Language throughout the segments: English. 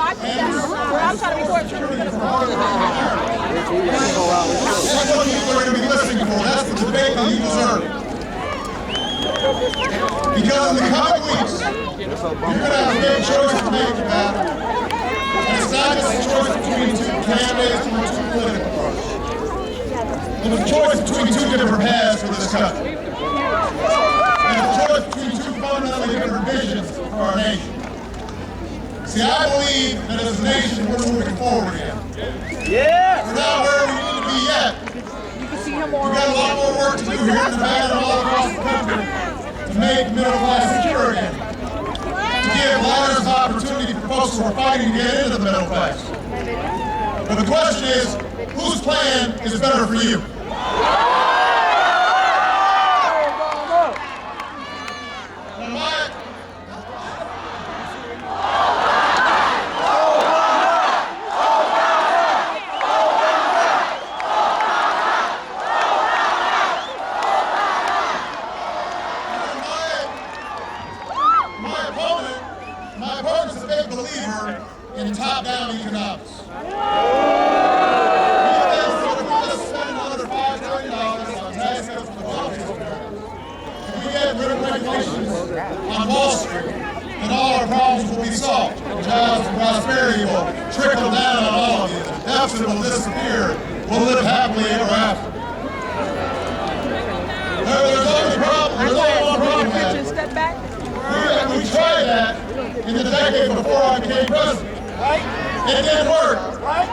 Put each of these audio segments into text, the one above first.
I'm trying to record. That's what people are going to be listening for. That's the debate that you deserve. Because in the coming weeks, you're going to have a big choice to make about it. And it's not just a choice between two candidates or two political parties. It's a choice between two different paths for this country. And it's a choice between two fundamentally different visions for our nation. See, I believe that as a nation, we're moving forward again. Yeah. We're not where we need to be yet. We've got a lot more work to do here in Nevada and all across the country to make the middle class secure again. To give ladders of opportunity for folks who are fighting to get into the middle class. But the question is, whose plan is better for you? My opponent's a big believer in top-down economics. Let's spend another $5 billion on tax cuts for the wealthy. If we get rid of regulations on Wall Street, then all our problems will be solved. Jobs and prosperity will trickle down on all of you. The deficit will disappear. We'll live happily ever after. There's always a problem. There's only one problem with that. We tried that in the decade before I became president. Right? It didn't work. Right?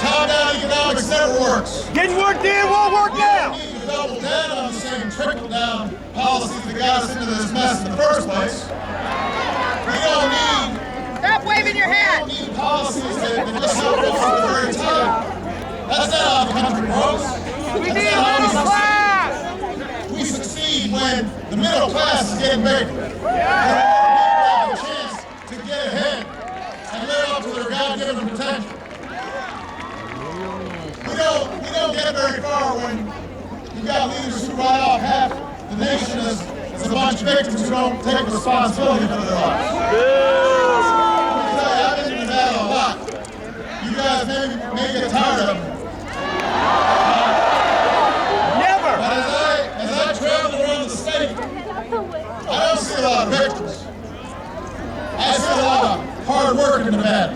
Top-down economics never works. Didn't work then, won't work now. We need to double down on the same trickle-down policies that got us into this mess in the first place. We don't need... Stop waving your hat. We don't need policies that just help us at the very top. That's not how the country grows. We need a middle class. We succeed when the middle class is getting bigger. To get ahead and live up to their God-given potential. We don't get very far when you've got leaders who write off half the nation as a bunch of victims who don't take responsibility for their lives. I've been through that a lot. You guys may get tired of it. Never! But as I travel around the state, I don't see a lot of victims. I see a lot of hard work in Nevada.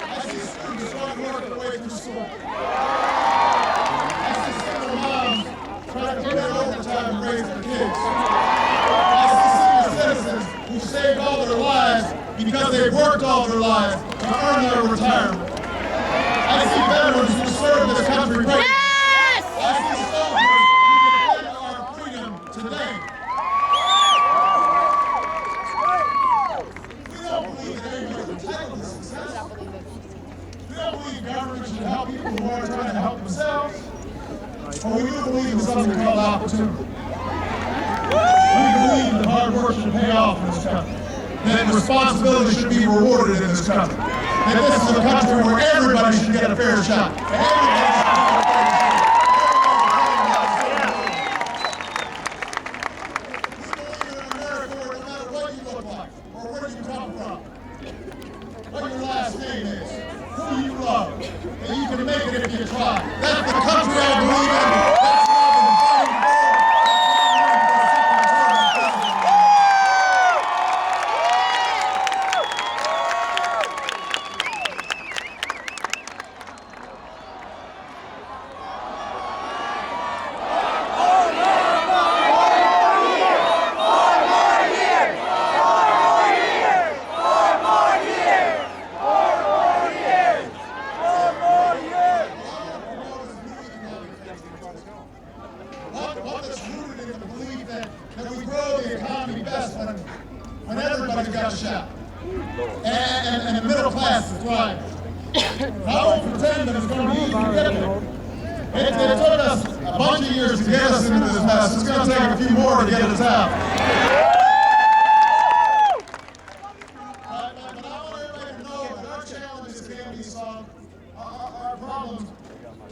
I see students trying to work their way through school. I see single moms trying to get overtime and raise their kids. I see senior citizens who saved all their lives because they've worked all their lives to earn their retirement. I see veterans who serve this country great. Yes! I see soldiers who defend our freedom today. We don't believe government should help people who are trying to help themselves, but we do believe in something called opportunity. We believe that hard work should pay off in this country, that responsibility should be rewarded in this country, that this is a country where everybody should get a fair shot. What your last name is, who you love, and you can make it if you try. That's the country I believe in. That's what I've been fighting for. What is rooted in the belief that we grow the economy best when everybody's got a shot. And the middle class is thriving. I won't pretend that it's going to be easy to get there. It took us a bunch of years to get us into this mess. It's going to take a few more to get us out. But I want everybody to know that our challenges can be solved. Our problems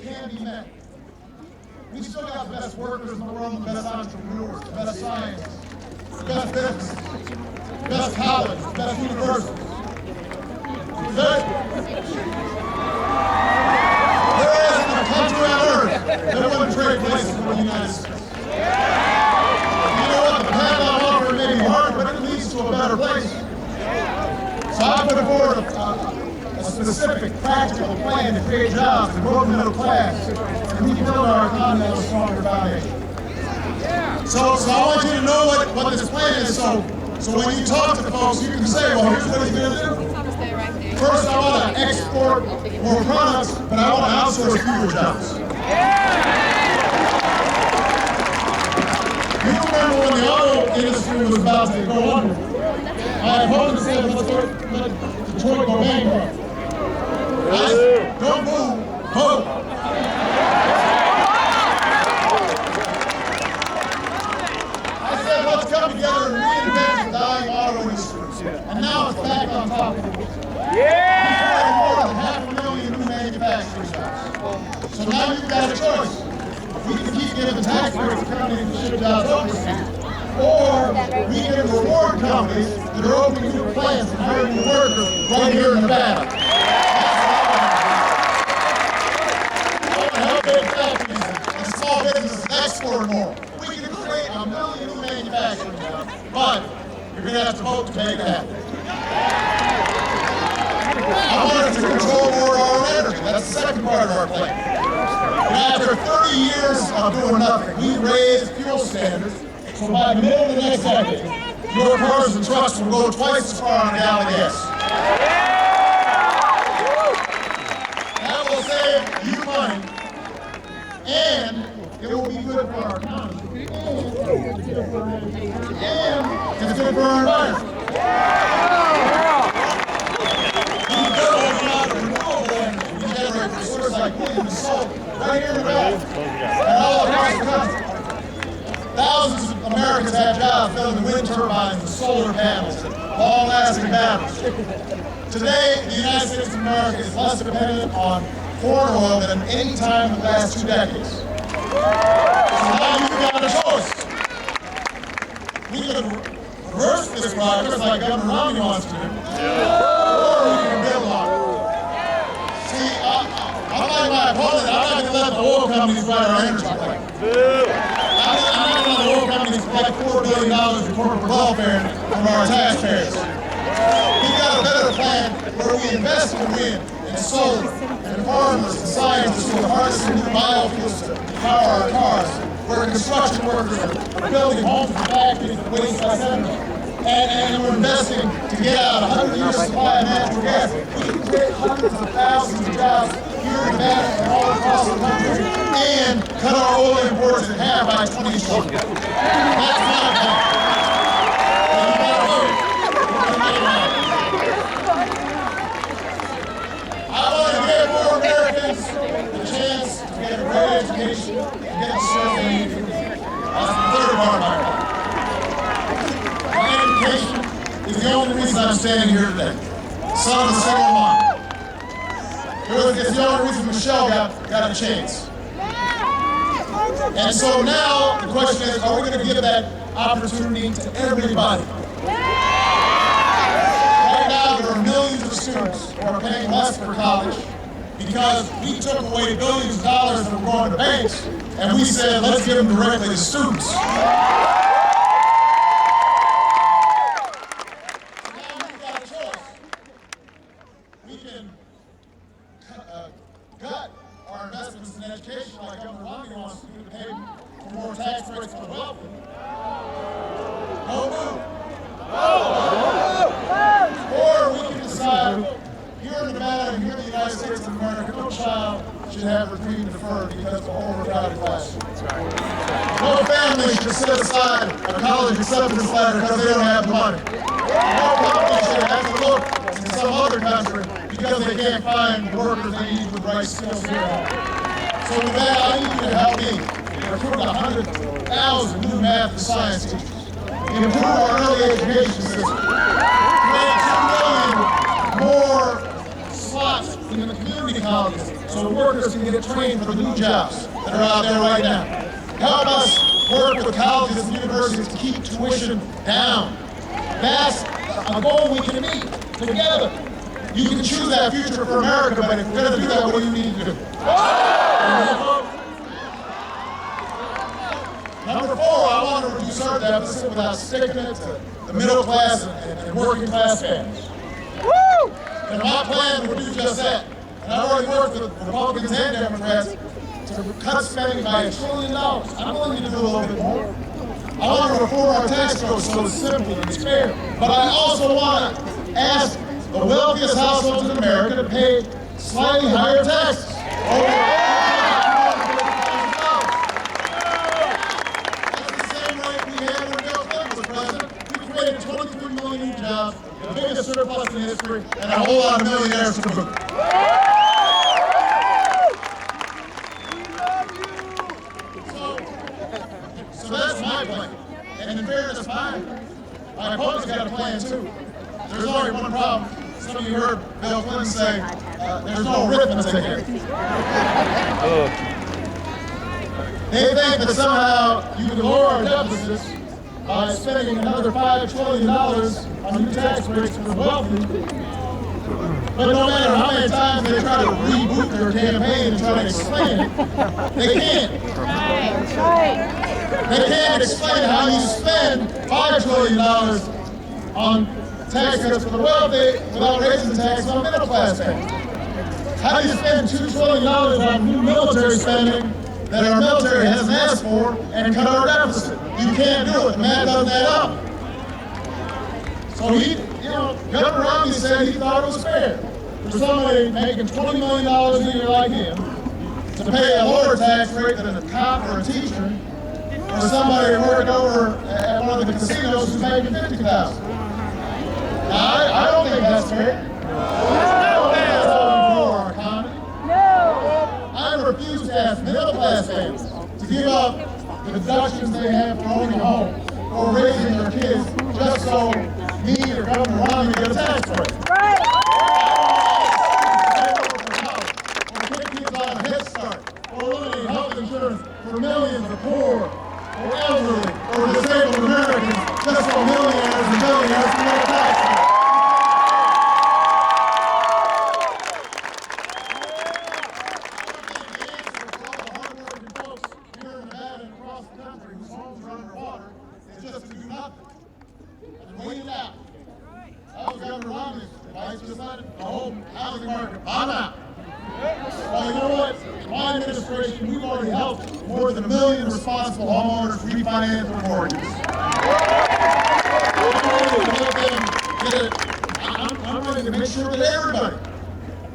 can be met. We still got the best workers in the world, the best entrepreneurs, the best scientists, the best businesses. best colleges, the best universities. There isn't a country on earth that wouldn't trade places with the United States. You know what? The path I'm offering may be hard, but it leads to a better place. So I put forward a specific, practical plan to create jobs and grow the middle class and rebuild our economy on a stronger foundation. So I want you to know what this plan is. So when you talk to folks, you can say, well, here's what he's going to do. First, I want to export more products, but I want to outsource fewer jobs. You remember when the auto industry was about to go under? My opponent said, let Detroit go bankrupt. I said, don't move, vote. I said, let's come together and reinvent the dying auto industry. And now it's back on top of it. Yeah! More than 500,000 new manufacturing jobs. So now you've got a choice. We can keep giving tax breaks to companies that ship jobs overseas, or we can reward companies that are opening new plants and hiring new workers right here in Nevada. I want to help big factories and small businesses export more. We can create 1 million new manufacturing jobs, but you're going to have to vote to make it happen. I want us to control more of our energy. That's the second part of our plan. And after 30 years of doing nothing, we raised fuel standards, so by the middle of the next decade, your cars and trucks will go twice as far on a gallon of gas. That will save you money, and it will be good for our economy, and it's good for our education, and it's good for our environment. Like wind and solar, right here in Nevada, and all across the country. Thousands of Americans have jobs building wind turbines and solar panels and long-lasting batteries. Today, the United States of America is less dependent on foreign oil than any time in the last 2 decades. So now you've got a choice. We can reverse this progress like Governor Romney wants to do, or we can build on it. Unlike my opponent, I'm not going to let the oil companies write our energy plan. I'm not going to let the oil companies collect $4 billion in corporate welfare from our taxpayers. We've got a better plan where we invest in wind and solar and farmers and scientists who are harnessing new biofuels to power our cars, where construction workers are building homes and factories that waste less energy. And we're investing to get out 100 years supply of natural gas. We can create hundreds of thousands of jobs here in Nevada and all across the country, and cut our oil imports in half by 2020. That's my plan. And you gotta vote. I want to give more Americans the chance to get a great education and get the skills they need. That's the third part of my plan. Education is the only reason I'm standing here today. Son of a single mom. It's the only reason Michelle got a chance. And so now the question is, are we going to give that opportunity to everybody? Right now there are millions of students who are paying less for college because we took away billions of dollars that were going to banks, and we said, let's give them directly to students. Gut our investments in education like Governor Romney wants to do to pay for more tax breaks for the wealthy. Or we can decide here in Nevada and here in the United States of America, no child should have reprieve deferred because of overcrowded classrooms. No family should set aside a college acceptance letter because they don't have the money. No company should have to look to some other country because they can't find the workers they need with the right skills here. So with that, I need you to help me recruit 100,000 new math and science teachers, improve our early education system, create 2 million more slots in the community colleges so workers can get trained for the new jobs that are out there right now. Help us work with colleges and universities to keep tuition down. That's a goal we can meet together. You can choose that future for America, but if you're going to do that, what do you need to do? Number 4, I want to reduce our deficit without sticking it to the middle class and working class families. Woo! And my plan would do just that. And I've already worked with Republicans and Democrats to cut spending by $1 trillion. I'm willing to do a little bit more. I want to reform our tax code so it's simple and it's fair. But I also want to ask the wealthiest households in America to pay slightly higher taxes. That's the same rate we had when Bill Clinton was president. We created 23 million new jobs, the biggest surplus in history, and a whole lot of millionaires to boot. So that's my plan. And in fairness, my opponent's got a plan too. There's only one problem. Some of you heard Bill Clinton say, there's no arithmetic here. They think that somehow you can lower our deficits by spending another $5 trillion on new tax breaks for the wealthy. But no matter how many times they try to reboot their campaign and try to explain it, they can't. They can't explain how you spend $5 trillion on tax cuts for the wealthy without raising taxes on middle class families. How do you spend $2 trillion on new military spending that our military hasn't asked for and cut our deficit? You can't do it. The math doesn't add up. So Governor Romney said he thought it was fair for somebody making $20 million a year like him to pay a lower tax rate than a cop or a teacher, or somebody working over at one of the casinos who's making $50,000. Now, I don't think that's fair. I don't think that's how we grow our economy. I refuse to ask middle class families to give up the deductions they have for owning a home or raising their kids just so me or Governor Romney get a tax break. Right. Or take kids on a Head Start, or eliminate health insurance for millions of poor, or elderly, or disabled Americans just so millionaires and billionaires can get a tax break. Wait it out. That was Governor Romney's advice. Just let the whole housing market bomb out. Well, you know what? In my administration, we've already helped more than 1 million responsible homeowners refinance their mortgages. I'm ready to make sure that everybody,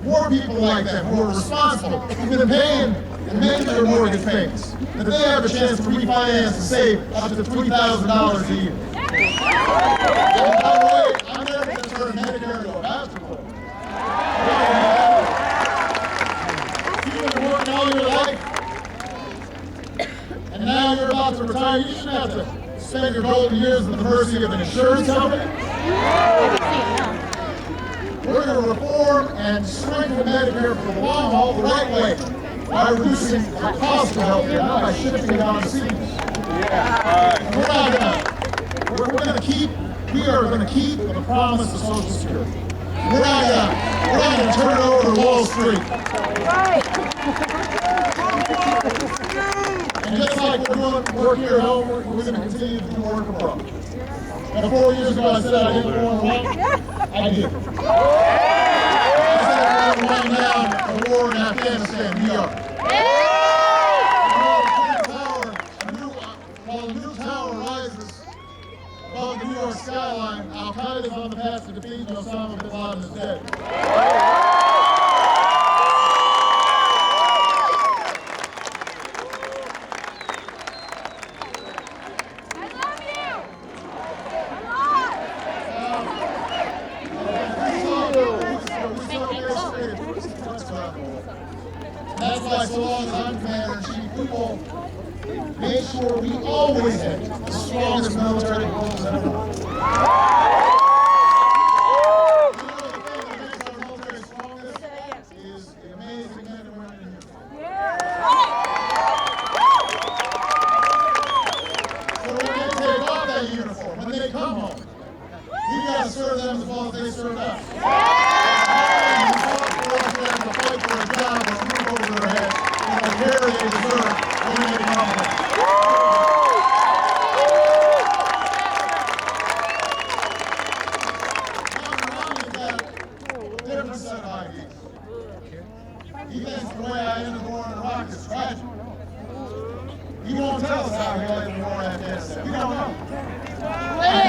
more people like them who are responsible, who've been paying and making their mortgage payments, that they have a chance to refinance and save up to $3,000 a year. And by the way, I'm never going to turn Medicare into a basketball. You've been working all your life, and now you're about to retire. You shouldn't have to spend your golden years at the mercy of an insurance company. We're going to reform and strengthen Medicare for the long haul the right way by reducing the cost of health care, not by shifting it on seniors. We are going to keep the promise of Social Security. We're not going to turn it over to Wall Street. And just like we're doing work here at home, we're going to continue to do work abroad. Now, 4 years ago, I said I didn't want to run. I did. I said I wanted to run down the war in Afghanistan. We are. While the new tower rises above the New York skyline, Al-Qaeda is on the path to defeat Osama bin Laden is dead. I love you! That's why so long as I'm Commander-in-Chief, we will make sure we always have the strongest military forces in the world. When they come home, we've got to serve He thinks the way I ended the war in Iraq is tragic. He won't tell us how he led the war in Afghanistan. We don't know. And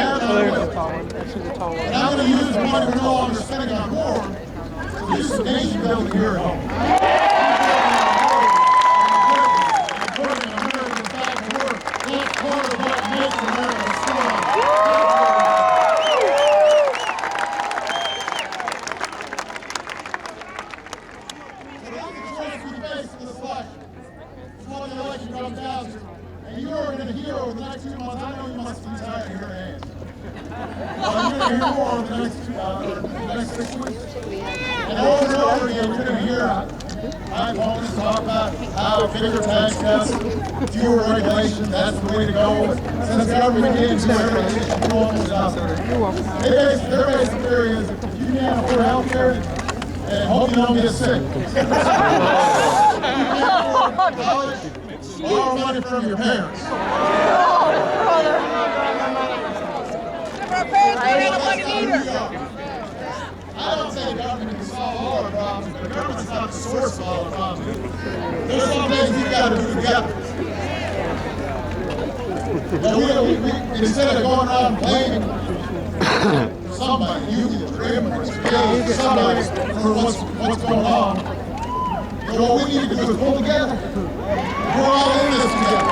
I'm going to use the money we're no longer spending on war to do some nation building here at home. Putting Americans back to work. That's part of what makes America strong. So that's the choice we face in this election. It's what the election comes down to. And you are going to hear over the next 2 months, I know you must be tired of hearing hands. Well, you're going to hear more over the next 6 weeks. And over again, you're going to hear my opponents talk about how bigger tax cuts, fewer regulations, that's the way to go. Since government can't do everything, you don't want to stop it. Their basic theory is if you can't afford health care, and hope you don't get sick. If you can't afford college, borrow money from your parents. Our parents don't have money either. I don't think government can solve all our problems, but government's not the source of all our problems. There's some things we've got to do together. But instead of going around blaming somebody, you, the Grimmey, somebody for what's going on, what we need to do is pull together. We're all in this together.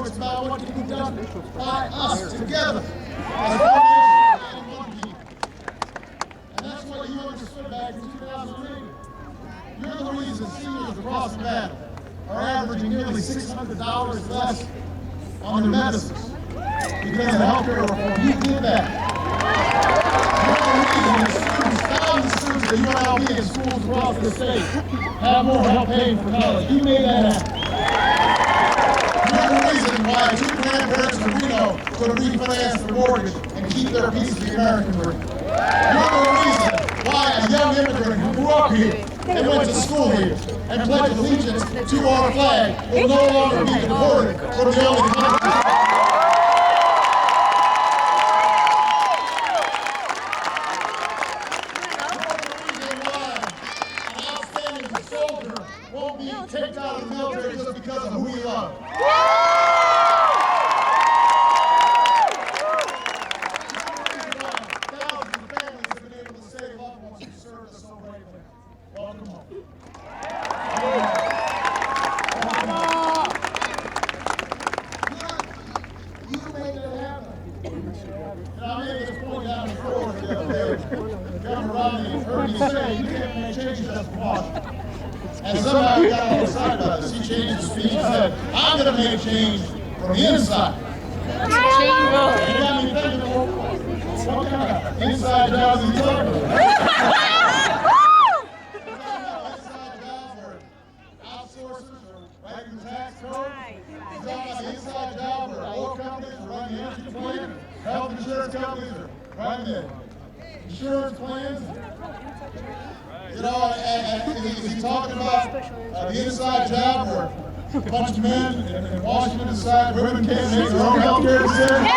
It's about what can be done by us together as one people. And that's what you understood back in 2003. You're the reason seniors across the battle are averaging nearly $600 less on their medicines because of health care reform. You did that. You're the reason that students, thousands of students at UNLV and schools across the state have more help paying for college. You made that happen. You're the reason why 2 grandparents in Reno could refinance their mortgage and keep their piece of the American dream. You're the reason why a young immigrant who grew up here and went to school here and pledged allegiance to our flag will no longer be deported from the only country. Won't be kicked out of the military just because of who we love. Thousands of families have been able to save loved ones who served us so bravely. Welcome home. You made it happen. And I made this point down the floor the other day. Governor Romney heard me say you can't make changes just from Washington. And somehow he got on the side about this. He changed his speech and said, I'm going to make change from the inside. And he got me thinking, well, what kind of inside jobs are you talking about? Inside jobs where outsourcers are writing the tax code. He's talking about the inside job where oil companies are running the energy plan, health insurance companies are running the insurance plans. You know, and he's talking about the inside job where a bunch of men in Washington decide women can't make their own health care decisions.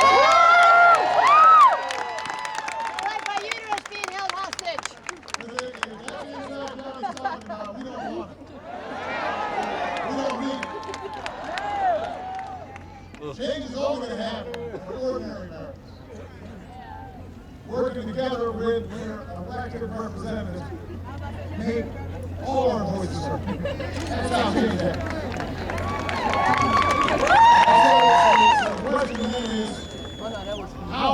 Like my uterus being held hostage. If that's the inside job he's talking about, we don't want it. We don't need it. Change is only going to happen for ordinary Americans. Working together with their elected representatives, make all our voices heard. That's how change happens. So the question then is, how